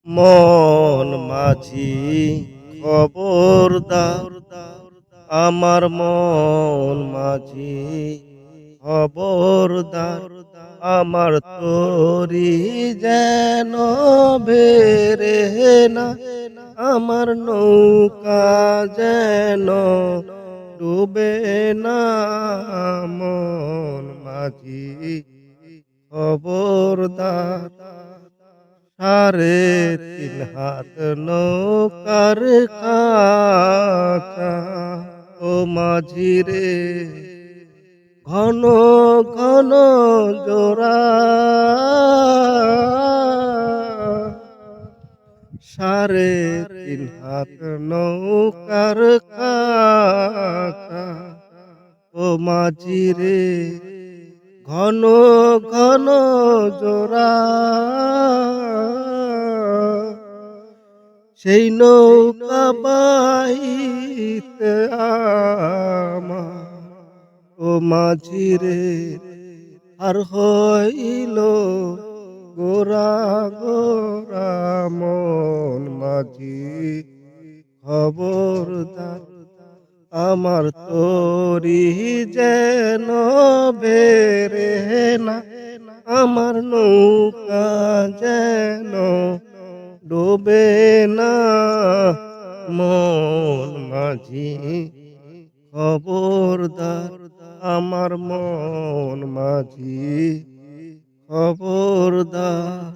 মন মাঝি খবরদার, আমার মন মাঝি খবরদার, আমার তরি যেন বেরে না, আমার নৌকা যেন ডুবে না। মন মাঝি খবরদার, 3.5 হাত নৌকার খাঁচা, ও মাঝি রে, ঘন ঘন জোড়া, 3.5 হাত নৌকার খাঁচা, ও মাঝি রে, ঘন ঘন জোড়া। সেই নৌকা বাইতে আমার, ও মাঝি রে, আর হইল গোরা গোরা। মন মাঝি খবরদার, আমার তরি যেন বেরে না, আমার নৌকা যেন ডোবে না। মন মাঝি খবরদার, আমার মন মাঝি খবরদার।